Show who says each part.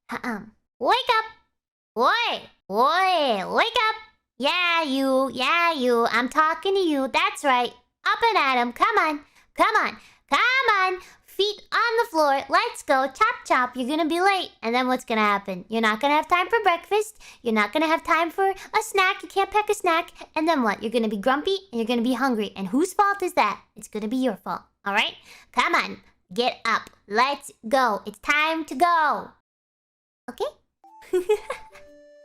Speaker 1: Wake up! Oi! Oi! Wake up! Yeah, you. I'm talking to you. That's right. Up and at 'em. Come on. Come on. Come on. Feet on the floor. Let's go. Chop, chop. You're gonna be late. And then what's gonna happen? You're not gonna have time for breakfast. You're not gonna have time for a snack. You can't pack a snack. And then what? You're gonna be grumpy and you're gonna be hungry. And whose fault is that? It's gonna be your fault. Alright? Come on. Get up. Let's go. It's time to go. Okay?